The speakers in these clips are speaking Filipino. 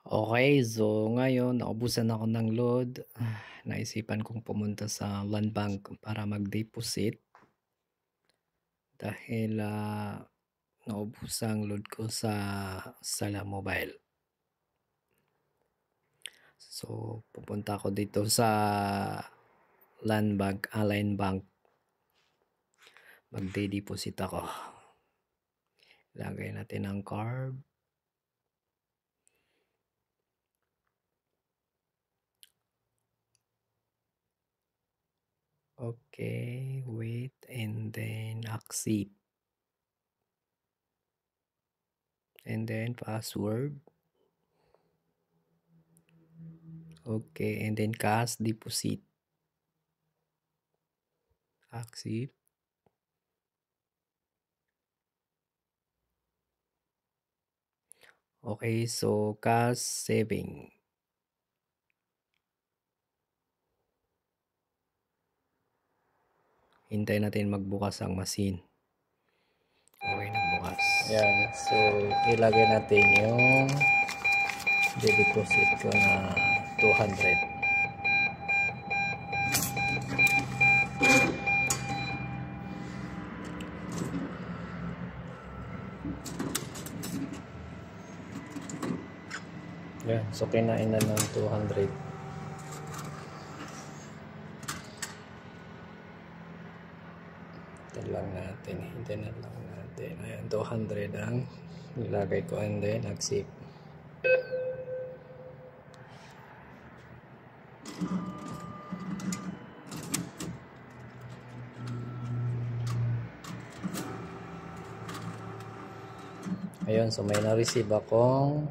Okay, so ngayon naubusan ako ng load. Naisipan kong pumunta sa Land Bank para mag-deposit dahil, naubos ang load ko sa Sala Mobile. So, pupunta ako dito sa Land Bank, Line Bank. Magde-deposit ako. Lagay natin ang card. Okay, wait, and then accept. And then password. Okay, and then cash deposit. Accept. Okay, so cash saving. Hintayin natin magbukas ang machine. Okay, nagbukas. Yan, so ilagay natin yung deposit ko na 200. Yan, so kinain na ng 200. Hintayin na lang natin. Ayan, 200 ang nilagay ko and then accept. Ayun, so may na-receive akong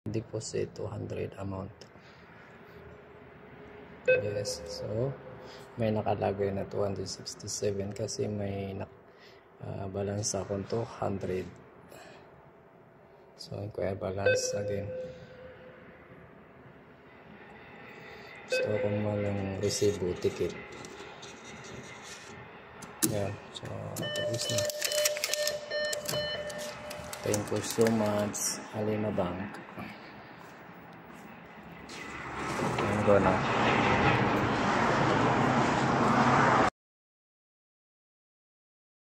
deposit 200 amount. Yes, so may nakalagay na 267 kasi may balance akong 200. So inquire balance again. Gusto ko malang receive ticket. Yan, so tapos na. Thank you so much, Alina Bank. I'm gonna